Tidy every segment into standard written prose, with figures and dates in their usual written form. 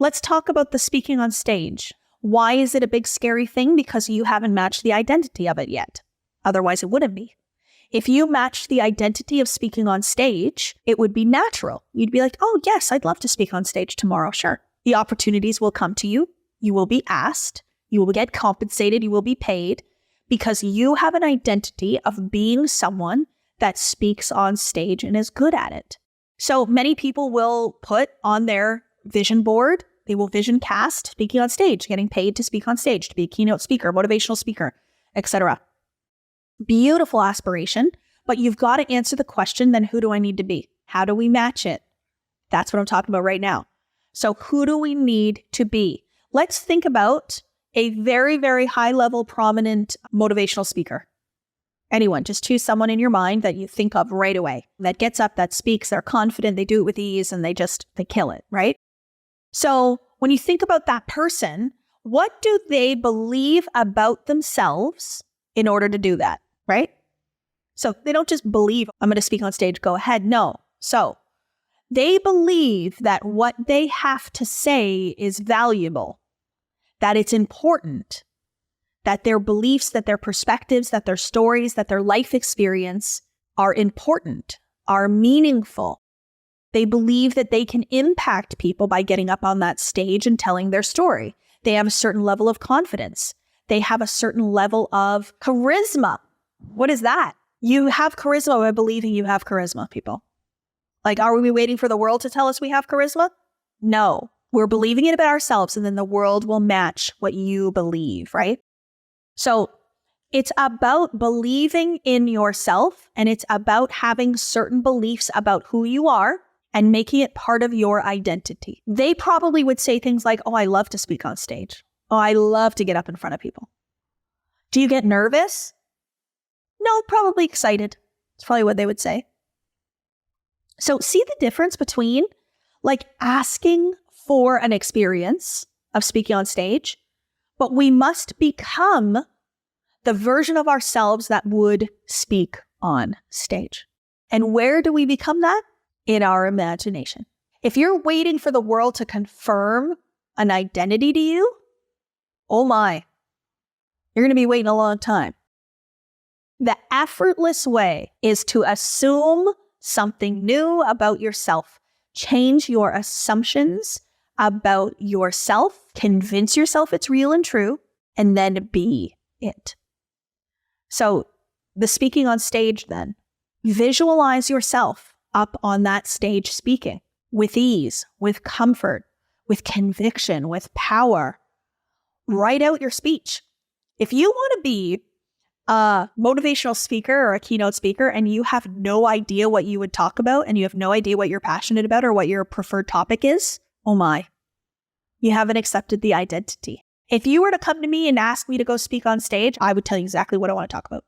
Let's talk about the speaking on stage. Why is it a big scary thing? Because you haven't matched the identity of it yet. Otherwise, it wouldn't be. If you matched the identity of speaking on stage, it would be natural. You'd be like, oh, yes, I'd love to speak on stage tomorrow. Sure. The opportunities will come to you. You will be asked. You will get compensated. You will be paid because you have an identity of being someone that speaks on stage and is good at it. So many people will put on their vision board, they will vision cast speaking on stage, getting paid to speak on stage, to be a keynote speaker, motivational speaker, etc. Beautiful aspiration, but you've got to answer the question, then who do I need to be? How do we match it? That's what I'm talking about right now. So who do we need to be? Let's think about a very, very high level, prominent motivational speaker. Anyone, just choose someone in your mind that you think of right away, that gets up, that speaks, they're confident, they do it with ease, and they kill it, right? So when you think about that person, what do they believe about themselves in order to do that, right? So they don't just believe, I'm going to speak on stage, go ahead. No. So they believe that what they have to say is valuable, that it's important, that their beliefs, that their perspectives, that their stories, that their life experience are important, are meaningful. They believe that they can impact people by getting up on that stage and telling their story. They have a certain level of confidence. They have a certain level of charisma. What is that? You have charisma by believing you have charisma, people. Like, are we waiting for the world to tell us we have charisma? No. We're believing it about ourselves, and then the world will match what you believe, right? So it's about believing in yourself, and it's about having certain beliefs about who you are and making it part of your identity. They probably would say things like, oh, I love to speak on stage. Oh, I love to get up in front of people. Do you get nervous? No, probably excited. That's probably what they would say. So see the difference between like asking for an experience of speaking on stage, but we must become the version of ourselves that would speak on stage. And where do we become that? In our imagination. If you're waiting for the world to confirm an identity to you, oh my, you're going to be waiting a long time. The effortless way is to assume something new about yourself. Change your assumptions about yourself, convince yourself it's real and true, and then be it. So the speaking on stage then, visualize yourself up on that stage speaking with ease, with comfort, with conviction, with power. Write out your speech. If you want to be a motivational speaker or a keynote speaker and you have no idea what you would talk about and you have no idea what you're passionate about or what your preferred topic is, oh my, you haven't accepted the identity. If you were to come to me and ask me to go speak on stage, I would tell you exactly what I want to talk about.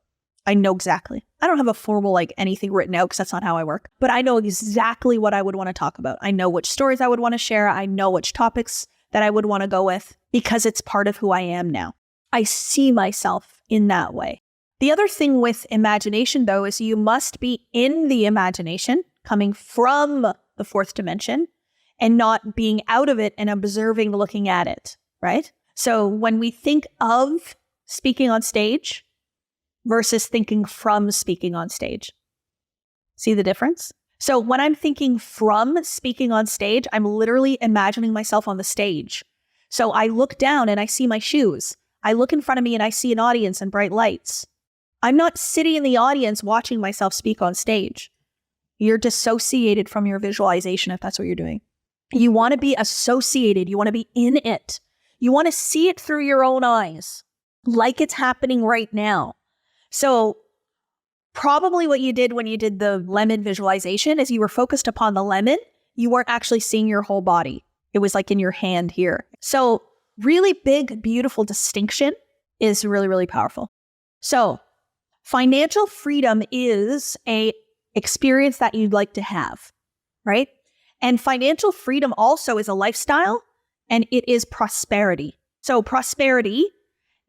I know exactly. I don't have a formal anything written out because that's not how I work, but I know exactly what I would want to talk about. I know which stories I would want to share. I know which topics that I would want to go with because it's part of who I am now. I see myself in that way. The other thing with imagination, though, is you must be in the imagination, coming from the fourth dimension, and not being out of it and observing, looking at it, right? So when we think of speaking on stage versus thinking from speaking on stage, see the difference? So when I'm thinking from speaking on stage, I'm literally imagining myself on the stage. So I look down and I see my shoes. I look in front of me and I see an audience and bright lights. I'm not sitting in the audience watching myself speak on stage. You're dissociated from your visualization if that's what you're doing. You want to be associated. You want to be in it. You want to see it through your own eyes, like it's happening right now. So probably what you did when you did the lemon visualization is you were focused upon the lemon. You weren't actually seeing your whole body. It was like in your hand here. So really big, beautiful distinction is really, really powerful. So financial freedom is a experience that you'd like to have, right? And financial freedom also is a lifestyle and it is prosperity. So prosperity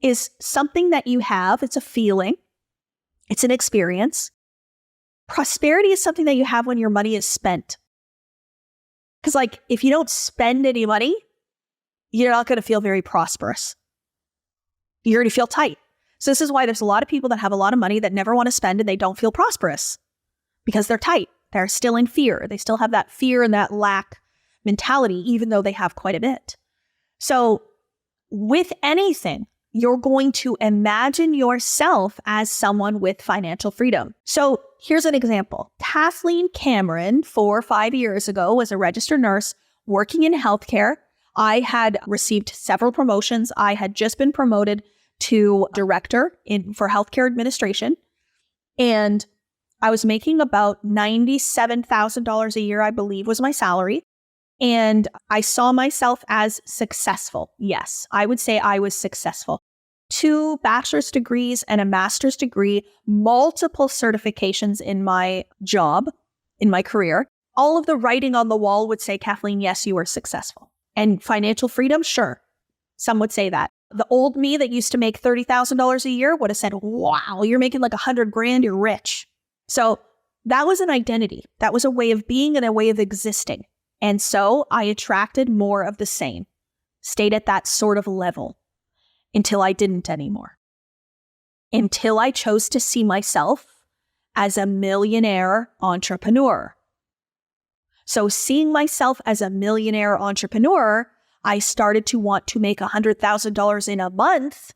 is something that you have. It's a feeling. It's an experience. Prosperity is something that you have when your money is spent. Because if you don't spend any money, you're not going to feel very prosperous. You're going to feel tight. So this is why there's a lot of people that have a lot of money that never want to spend and they don't feel prosperous because they're tight. They're still in fear. They still have that fear and that lack mentality, even though they have quite a bit. So with anything, you're going to imagine yourself as someone with financial freedom. So here's an example. Kathleen Cameron, 4 or 5 years ago, was a registered nurse working in healthcare. I had received several promotions. I had just been promoted to director for healthcare administration. And I was making about $97,000 a year, I believe was my salary. And I saw myself as successful. Yes, I would say I was successful. 2 bachelor's degrees and a master's degree, multiple certifications in my job, in my career. All of the writing on the wall would say, Kathleen, yes, you are successful. And financial freedom, sure. Some would say that. The old me that used to make $30,000 a year would have said, wow, you're making like $100,000, you're rich. So that was an identity. That was a way of being and a way of existing. And so I attracted more of the same, stayed at that sort of level until I didn't anymore. Until I chose to see myself as a millionaire entrepreneur. So seeing myself as a millionaire entrepreneur, I started to want to make $100,000 in a month,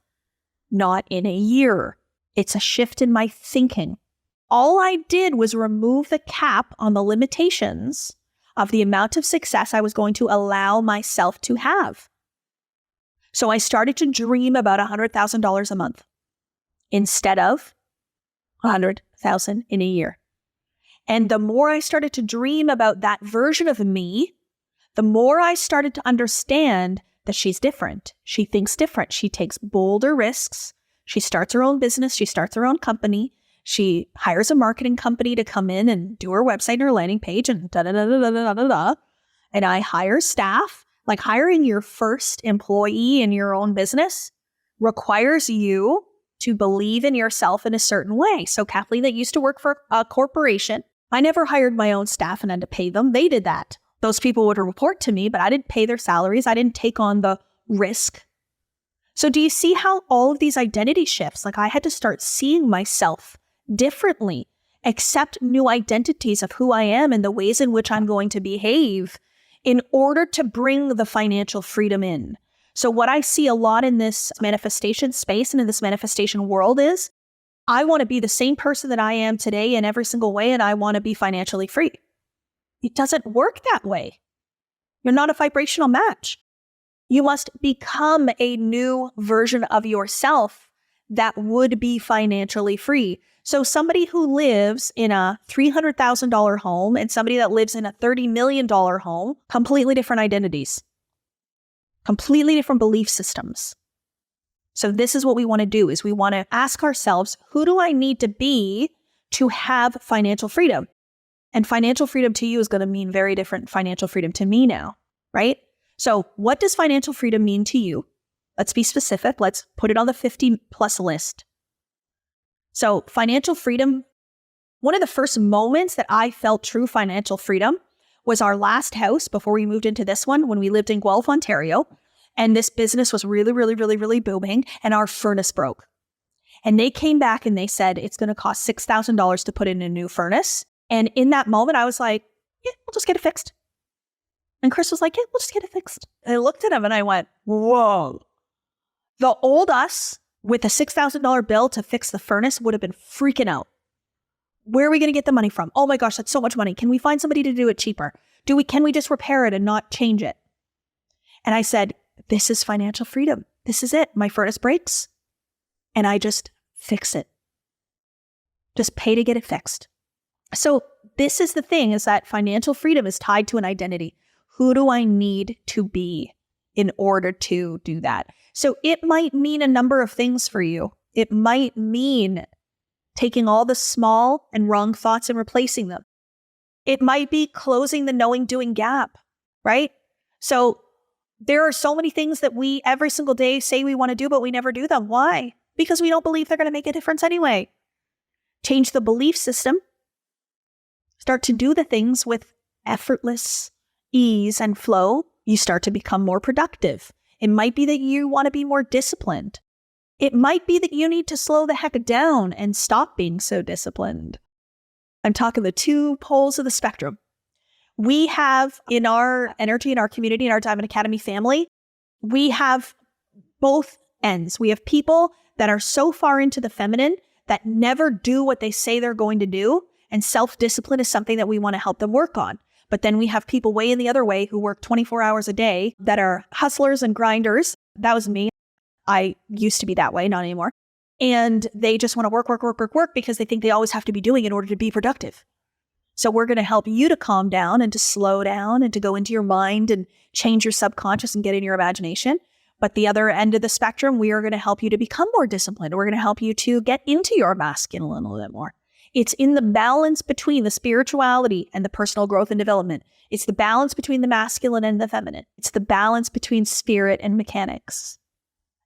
not in a year. It's a shift in my thinking. All I did was remove the cap on the limitations of the amount of success I was going to allow myself to have. So I started to dream about $100,000 a month instead of $100,000 in a year. And the more I started to dream about that version of me, the more I started to understand that she's different. She thinks different. She takes bolder risks. She starts her own business. She starts her own company. She hires a marketing company to come in and do her website and her landing page and da-da-da-da-da-da-da. And I hire staff. Like hiring your first employee in your own business requires you to believe in yourself in a certain way. So Kathleen that used to work for a corporation, I never hired my own staff and had to pay them. They did that. Those people would report to me, but I didn't pay their salaries. I didn't take on the risk. So do you see how all of these identity shifts, like I had to start seeing myself differently, accept new identities of who I am and the ways in which I'm going to behave in order to bring the financial freedom in. So what I see a lot in this manifestation space and in this manifestation world is, I want to be the same person that I am today in every single way, and I want to be financially free. It doesn't work that way. You're not a vibrational match. You must become a new version of yourself that would be financially free. So somebody who lives in a $300,000 home and somebody that lives in a $30 million home, completely different identities, completely different belief systems. So this is what we want to do, is we want to ask ourselves, who do I need to be to have financial freedom? And financial freedom to you is going to mean very different financial freedom to me now, right? So what does financial freedom mean to you? Let's be specific. Let's put it on the 50 plus list. So financial freedom, one of the first moments that I felt true financial freedom was our last house before we moved into this one when we lived in Guelph, Ontario. And this business was really, really, really, really booming. And our furnace broke. And they came back and they said, it's going to cost $6,000 to put in a new furnace. And in that moment, I was like, yeah, we'll just get it fixed. And Chris was like, yeah, we'll just get it fixed. And I looked at him and I went, whoa. The old us with a $6,000 bill to fix the furnace would have been freaking out. Where are we going to get the money from? Oh my gosh, that's so much money. Can we find somebody to do it cheaper? Can we just repair it and not change it? And I said, this is financial freedom. This is it. My furnace breaks and I just fix it. Just pay to get it fixed. So this is the thing, is that financial freedom is tied to an identity. Who do I need to be in order to do that? So it might mean a number of things for you. It might mean taking all the small and wrong thoughts and replacing them. It might be closing the knowing doing gap, right? So there are so many things that we every single day say we want to do, but we never do them. Why? Because we don't believe they're going to make a difference anyway. Change the belief system. Start to do the things with effortless ease and flow. You start to become more productive. It might be that you want to be more disciplined. It might be that you need to slow the heck down and stop being so disciplined. I'm talking the two poles of the spectrum. We have in our energy, in our community, in our Diamond Academy family, we have both ends. We have people that are so far into the feminine that never do what they say they're going to do. And self-discipline is something that we want to help them work on. But then we have people way in the other way who work 24 hours a day that are hustlers and grinders. That was me. I used to be that way, not anymore. And they just want to work because they think they always have to be doing in order to be productive. So we're going to help you to calm down and to slow down and to go into your mind and change your subconscious and get in your imagination. But the other end of the spectrum, we are going to help you to become more disciplined. We're going to help you to get into your masculine a little bit more. It's in the balance between the spirituality and the personal growth and development. It's the balance between the masculine and the feminine. It's the balance between spirit and mechanics.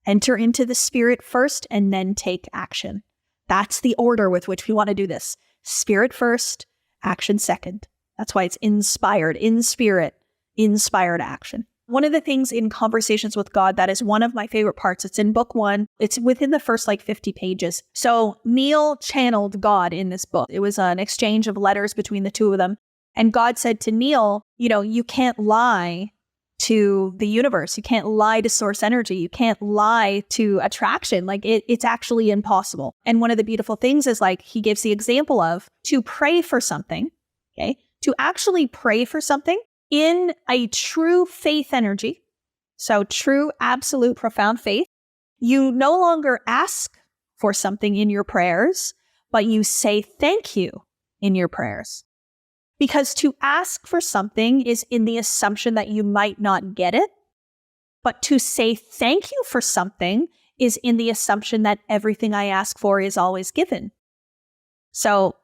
Enter into the spirit first and then take action. That's the order with which we want to do this. Spirit first, action second. That's why it's inspired, in spirit, inspired action. One of the things in Conversations with God, that is one of my favorite parts. It's in book 1. It's within the first 50 pages. So Neil channeled God in this book. It was an exchange of letters between the two of them. And God said to Neil, you can't lie to the universe. You can't lie to source energy. You can't lie to attraction. It's actually impossible. And one of the beautiful things is he gives the example of to pray for something, okay? To actually pray for something in a true faith energy, so true, absolute, profound faith, you no longer ask for something in your prayers, but you say thank you in your prayers. Because to ask for something is in the assumption that you might not get it, but to say thank you for something is in the assumption that everything I ask for is always given. So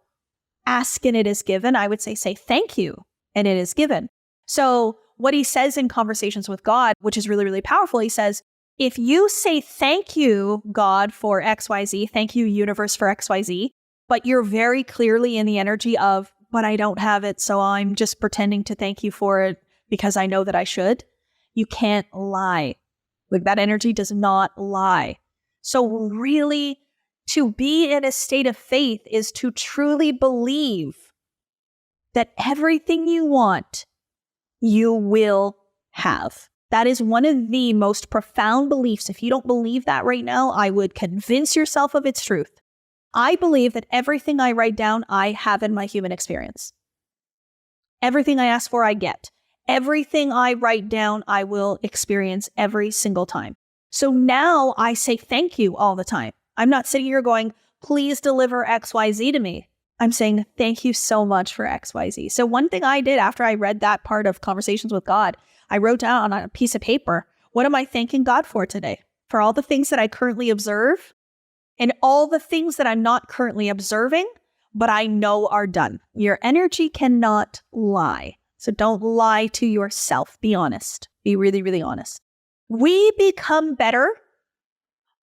ask and it is given. I would say thank you and it is given. So what he says in Conversations with God, which is really, really powerful, he says, if you say thank you, God, for XYZ, thank you, universe, for XYZ, but you're very clearly in the energy of, but I don't have it, so I'm just pretending to thank you for it because I know that I should, you can't lie. That energy does not lie. So really, to be in a state of faith is to truly believe that everything you want, you will have. That is one of the most profound beliefs. If you don't believe that right now, I would convince yourself of its truth. I believe that everything I write down, I have in my human experience. Everything I ask for, I get. Everything I write down, I will experience every single time. So now I say thank you all the time. I'm not sitting here going, please deliver XYZ to me. I'm saying, thank you so much for XYZ. So one thing I did after I read that part of Conversations with God, I wrote down on a piece of paper, what am I thanking God for today? For all the things that I currently observe and all the things that I'm not currently observing, but I know are done. Your energy cannot lie. So don't lie to yourself. Be honest. Be really, really honest. We become better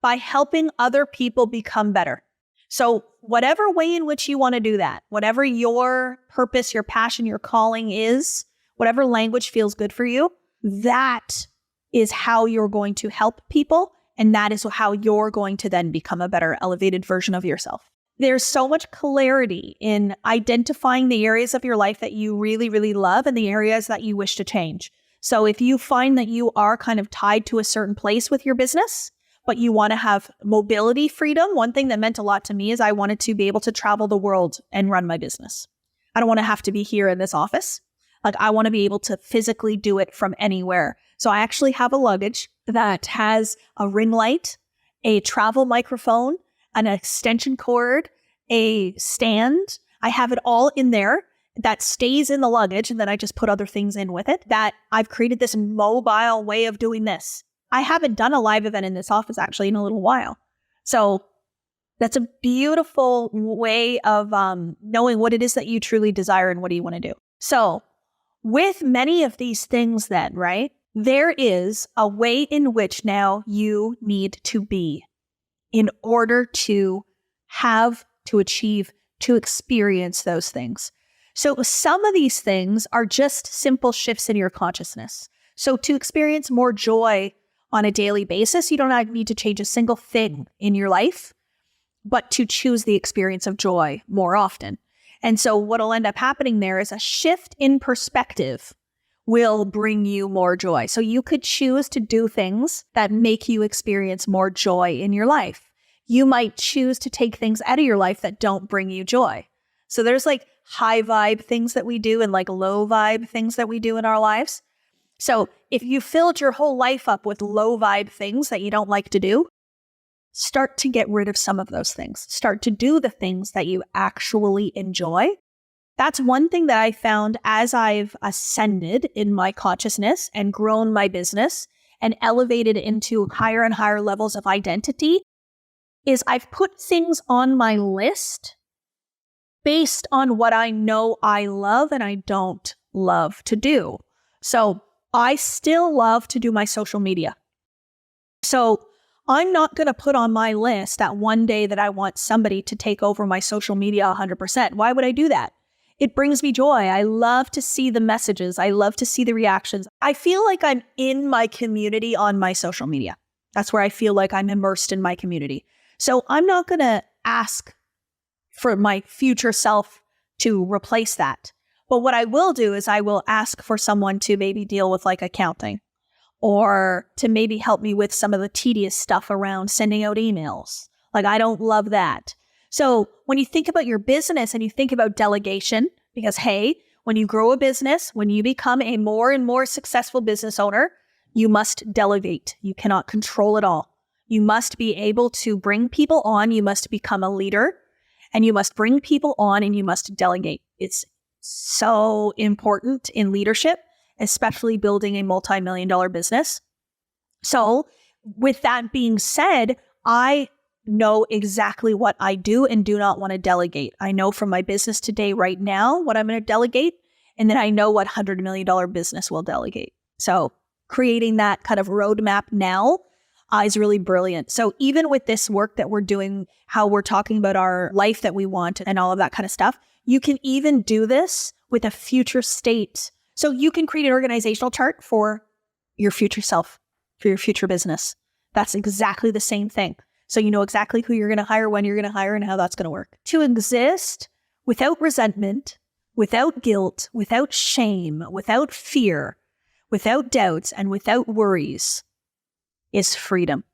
by helping other people become better. So whatever way in which you want to do that, whatever your purpose, your passion, your calling is, whatever language feels good for you, that is how you're going to help people. And that is how you're going to then become a better elevated version of yourself. There's so much clarity in identifying the areas of your life that you really, really love and the areas that you wish to change. So if you find that you are kind of tied to a certain place with your business, but you want to have mobility freedom, one thing that meant a lot to me is I wanted to be able to travel the world and run my business. I don't want to have to be here in this office. I want to be able to physically do it from anywhere. So I actually have a luggage that has a ring light, a travel microphone, an extension cord, a stand. I have it all in there that stays in the luggage. And then I just put other things in with it, that I've created this mobile way of doing this. I haven't done a live event in this office actually in a little while. So that's a beautiful way of knowing what it is that you truly desire and what do you want to do. So with many of these things then, right, there is a way in which now you need to be in order to have, to achieve, to experience those things. So some of these things are just simple shifts in your consciousness. So to experience more joy, on a daily basis. You don't need to change a single thing in your life, but to choose the experience of joy more often. And so what'll end up happening there is a shift in perspective will bring you more joy. So you could choose to do things that make you experience more joy in your life. You might choose to take things out of your life that don't bring you joy. So there's like high vibe things that we do and like low vibe things that we do in our lives. So if you filled your whole life up with low vibe things that you don't like to do, start to get rid of some of those things. Start to do the things that you actually enjoy. That's one thing that I found as I've ascended in my consciousness and grown my business and elevated into higher and higher levels of identity is I've put things on my list based on what I know I love and I don't love to do. So I still love to do my social media. So I'm not going to put on my list that one day that I want somebody to take over my social media 100%. Why would I do that? It brings me joy. I love to see the messages. I love to see the reactions. I feel like I'm in my community on my social media. That's where I feel like I'm immersed in my community. So I'm not going to ask for my future self to replace that. But what I will do is I will ask for someone to maybe deal with like accounting or to maybe help me with some of the tedious stuff around sending out emails. Like I don't love that. So when you think about your business and you think about delegation, because hey, when you grow a business, when you become a more and more successful business owner, you must delegate. You cannot control it all. You must be able to bring people on. You must become a leader and you must bring people on and you must delegate. It's so important in leadership, especially building a multi-million-dollar business. So with that being said, I know exactly what I do and do not want to delegate. I know from my business today, right now, what I'm going to delegate, and then I know what $100 million business will delegate. So creating that kind of roadmap now is really brilliant. So even with this work that we're doing, how we're talking about our life that we want and all of that kind of stuff, you can even do this with a future state. So you can create an organizational chart for your future self, for your future business. That's exactly the same thing. So you know exactly who you're going to hire, when you're going to hire, and how that's going to work. To exist without resentment, without guilt, without shame, without fear, without doubts, and without worries is freedom.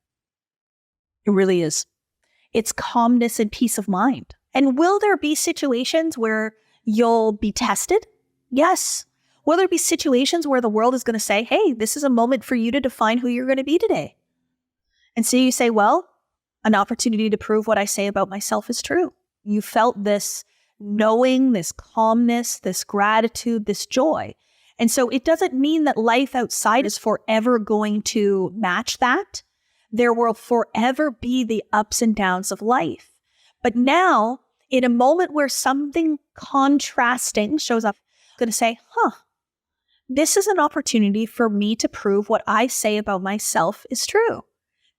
It really is. It's calmness and peace of mind. And will there be situations where you'll be tested? Yes. Will there be situations where the world is going to say, hey, this is a moment for you to define who you're going to be today? And so you say, well, an opportunity to prove what I say about myself is true. You felt this knowing, this calmness, this gratitude, this joy. And so it doesn't mean that life outside is forever going to match that. There will forever be the ups and downs of life. But now, in a moment where something contrasting shows up, I'm going to say, this is an opportunity for me to prove what I say about myself is true.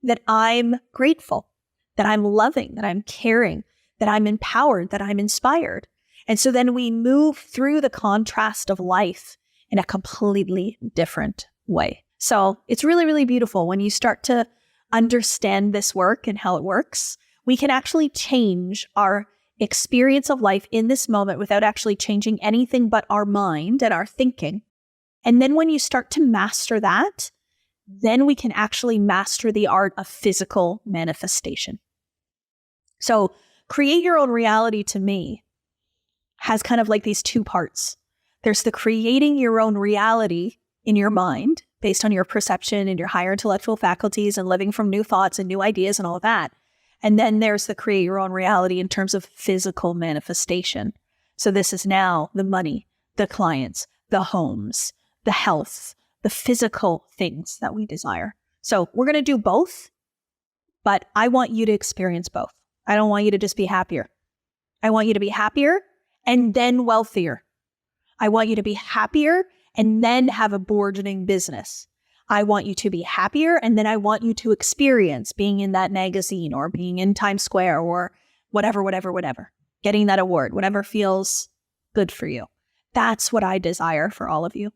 That I'm grateful, that I'm loving, that I'm caring, that I'm empowered, that I'm inspired. And so then we move through the contrast of life in a completely different way. So it's really, really beautiful when you start to understand this work and how it works. We can actually change our experience of life in this moment without actually changing anything but our mind and our thinking. And then when you start to master that, then we can actually master the art of physical manifestation. So create your own reality, to me, has kind of like these two parts. There's the creating your own reality in your mind based on your perception and your higher intellectual faculties and living from new thoughts and new ideas and all of that. And then there's the create your own reality in terms of physical manifestation. So this is now the money, the clients, the homes, the health, the physical things that we desire. So we're going to do both, but I want you to experience both. I don't want you to just be happier. I want you to be happier and then wealthier. I want you to be happier and then have a burgeoning business. I want you to be happier and then I want you to experience being in that magazine or being in Times Square or whatever, getting that award, whatever feels good for you. That's what I desire for all of you,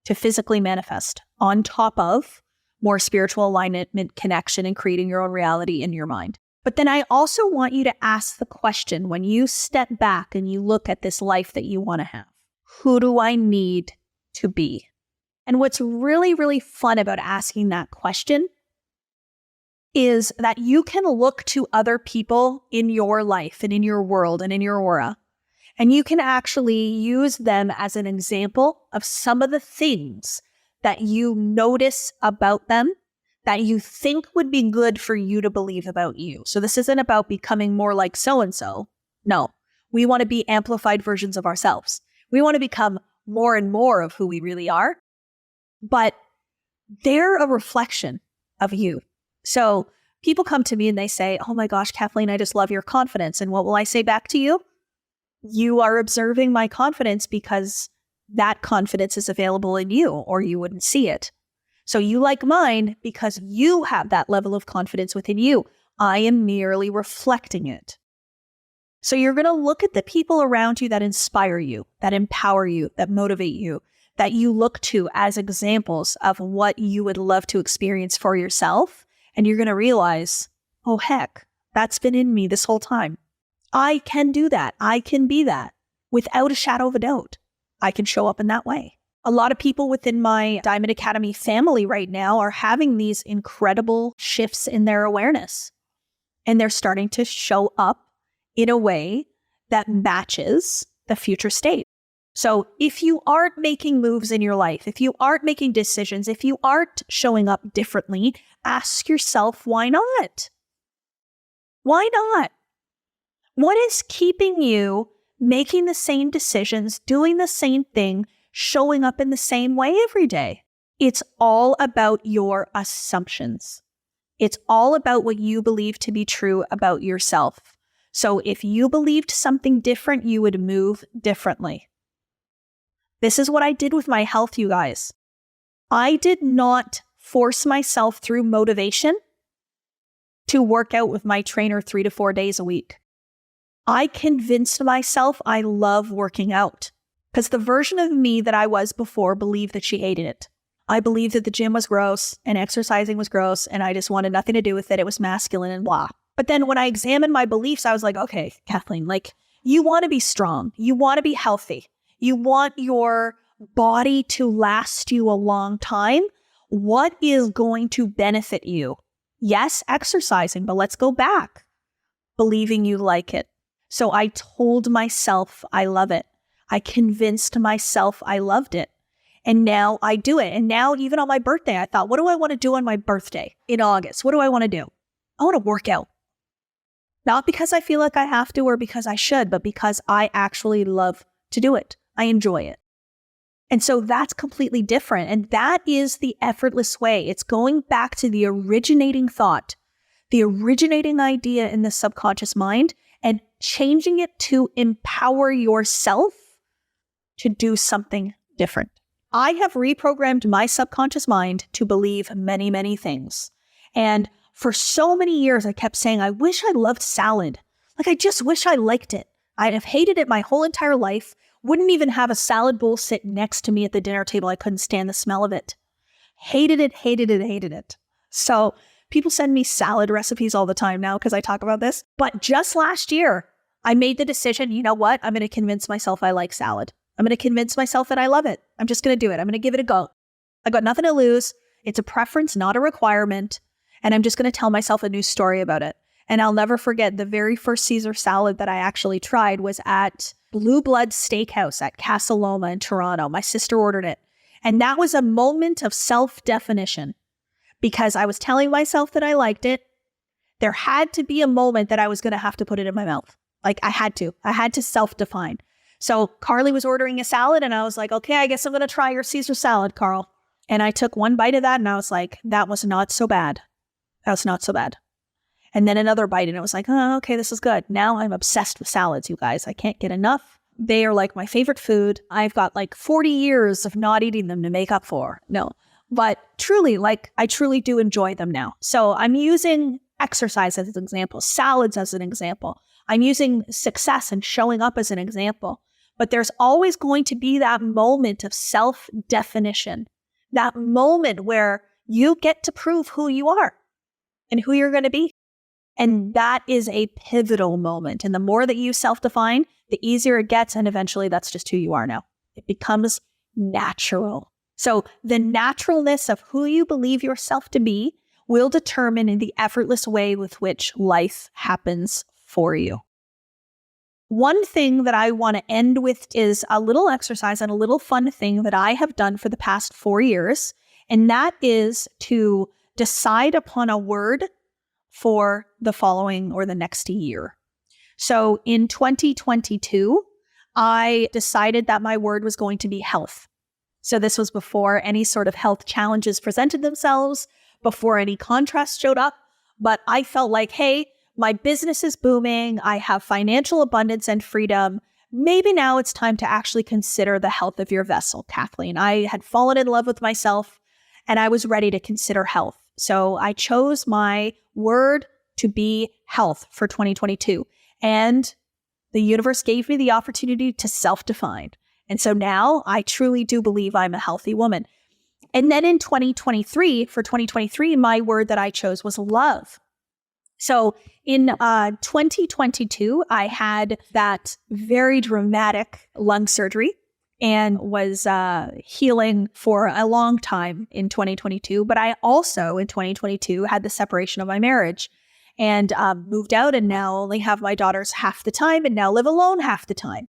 to physically manifest on top of more spiritual alignment, connection, and creating your own reality in your mind. But then I also want you to ask the question when you step back and you look at this life that you want to have, who do I need to be? And what's really, really fun about asking that question is that you can look to other people in your life and in your world and in your aura, and you can actually use them as an example of some of the things that you notice about them that you think would be good for you to believe about you. So this isn't about becoming more like so-and-so. No, we want to be amplified versions of ourselves. We want to become more and more of who we really are, but they're a reflection of you. So people come to me and they say, oh my gosh, Kathleen, I just love your confidence. And what will I say back to you? You are observing my confidence because that confidence is available in you, or you wouldn't see it. So you like mine because you have that level of confidence within you. I am merely reflecting it. So you're going to look at the people around you that inspire you, that empower you, that motivate you, that you look to as examples of what you would love to experience for yourself. And you're going to realize, oh heck, that's been in me this whole time. I can do that. I can be that without a shadow of a doubt. I can show up in that way. A lot of people within my Diamond Academy family right now are having these incredible shifts in their awareness. And they're starting to show up in a way that matches the future state. So if you aren't making moves in your life, if you aren't making decisions, if you aren't showing up differently, ask yourself, why not? Why not? What is keeping you making the same decisions, doing the same thing, showing up in the same way every day? It's all about your assumptions. It's all about what you believe to be true about yourself. So if you believed something different, you would move differently. This is what I did with my health, you guys. I did not force myself through motivation to work out with my trainer 3 to 4 days a week. I convinced myself I love working out because the version of me that I was before believed that she hated it. I believed that the gym was gross and exercising was gross and I just wanted nothing to do with it. It was masculine and blah. But then when I examined my beliefs, I was like, okay, Kathleen, you want to be strong. You want to be healthy. You want your body to last you a long time. What is going to benefit you? Yes, exercising, but let's go back. Believing you like it. So I told myself I love it. I convinced myself I loved it. And now I do it. And now even on my birthday, I thought, what do I want to do on my birthday in August? What do I want to do? I want to work out. Not because I feel like I have to or because I should, but because I actually love to do it. I enjoy it. And so that's completely different. And that is the effortless way. It's going back to the originating thought, the originating idea in the subconscious mind, and changing it to empower yourself to do something different. I have reprogrammed my subconscious mind to believe many, many things. And for so many years, I kept saying, I wish I loved salad. I just wish I liked it. I have hated it my whole entire life. Wouldn't even have a salad bowl sit next to me at the dinner table. I couldn't stand the smell of it. Hated it, hated it, hated it. So people send me salad recipes all the time now because I talk about this. But just last year, I made the decision, you know what? I'm going to convince myself I like salad. I'm going to convince myself that I love it. I'm just going to do it. I'm going to give it a go. I got nothing to lose. It's a preference, not a requirement. And I'm just going to tell myself a new story about it. And I'll never forget the very first Caesar salad that I actually tried was at Blue Blood Steakhouse at Casa Loma in Toronto. My sister ordered it. And that was a moment of self-definition because I was telling myself that I liked it. There had to be a moment that I was going to have to put it in my mouth. I had to self-define. So Carly was ordering a salad and I was like, okay, I guess I'm going to try your Caesar salad, Carl. And I took one bite of that and I was like, that was not so bad. That was not so bad. And then another bite and it was like, oh, okay, this is good. Now I'm obsessed with salads, you guys. I can't get enough. They are like my favorite food. I've got 40 years of not eating them to make up for. No, but truly, I truly do enjoy them now. So I'm using exercise as an example, salads as an example. I'm using success and showing up as an example. But there's always going to be that moment of self-definition, that moment where you get to prove who you are and who you're going to be. And that is a pivotal moment. And the more that you self-define, the easier it gets. And eventually that's just who you are now. It becomes natural. So the naturalness of who you believe yourself to be will determine the effortless way with which life happens for you. One thing that I want to end with is a little exercise and a little fun thing that I have done for the past 4 years. And that is to decide upon a word for the following or the next year. So in 2022, I decided that my word was going to be health. So this was before any sort of health challenges presented themselves, before any contrast showed up. But I felt like, hey, my business is booming. I have financial abundance and freedom. Maybe now it's time to actually consider the health of your vessel, Kathleen. I had fallen in love with myself and I was ready to consider health. So I chose my word to be health for 2022. And the universe gave me the opportunity to self-define. And so now I truly do believe I'm a healthy woman. And then in 2023, for 2023, my word that I chose was love. So in 2022, I had that very dramatic lung surgery and was healing for a long time in 2022. But I also, in 2022, had the separation of my marriage and moved out and now only have my daughters half the time and now live alone half the time.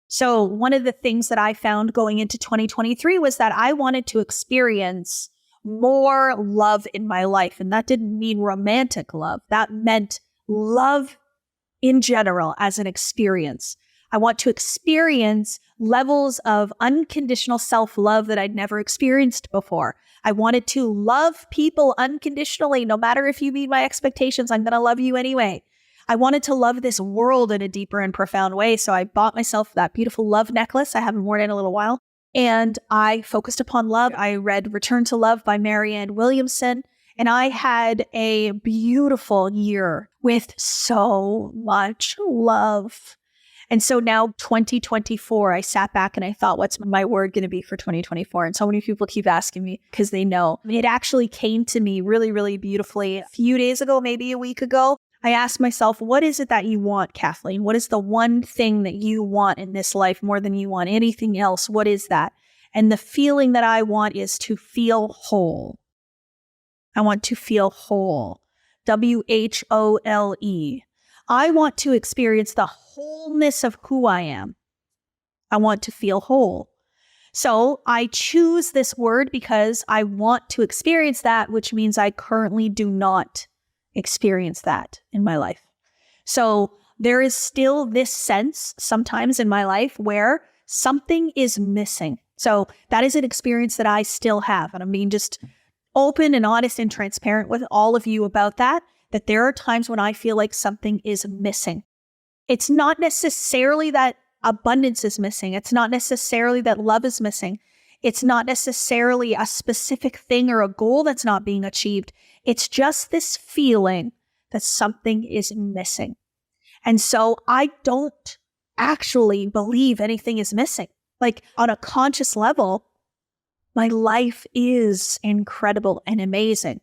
So one of the things that I found going into 2023 was that I wanted to experience more love in my life. And that didn't mean romantic love. That meant love in general as an experience. I want to experience levels of unconditional self-love that I'd never experienced before. I wanted to love people unconditionally. No matter if you meet my expectations, I'm going to love you anyway. I wanted to love this world in a deeper and profound way. So I bought myself that beautiful love necklace. I haven't worn it in a little while. And I focused upon love. I read Return to Love by Marianne Williamson. And I had a beautiful year with so much love. And so now 2024, I sat back and I thought, what's my word going to be for 2024? And so many people keep asking me because they know. It actually came to me really, really beautifully a few days ago, maybe a week ago. I asked myself, what is it that you want, Kathleen? What is the one thing that you want in this life more than you want anything else? What is that? And the feeling that I want is to feel whole. I want to feel whole. WHOLE. I want to experience the wholeness of who I am. I want to feel whole. So I choose this word because I want to experience that, which means I currently do not experience that in my life. So there is still this sense sometimes in my life where something is missing. So that is an experience that I still have. And I'm being just open and honest and transparent with all of you about that there are times when I feel like something is missing. It's not necessarily that abundance is missing. It's not necessarily that love is missing. It's not necessarily a specific thing or a goal that's not being achieved. It's just this feeling that something is missing. And so I don't actually believe anything is missing. Like on a conscious level, my life is incredible and amazing.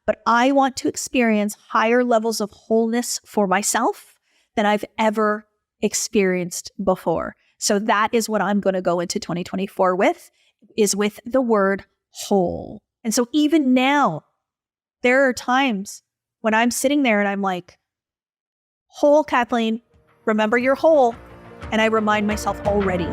But I want to experience higher levels of wholeness for myself than I've ever experienced before. So that is what I'm going to go into 2024 with, is with the word whole. And so even now, there are times when I'm sitting there and I'm like, whole, Kathleen, remember you're whole. And I remind myself already.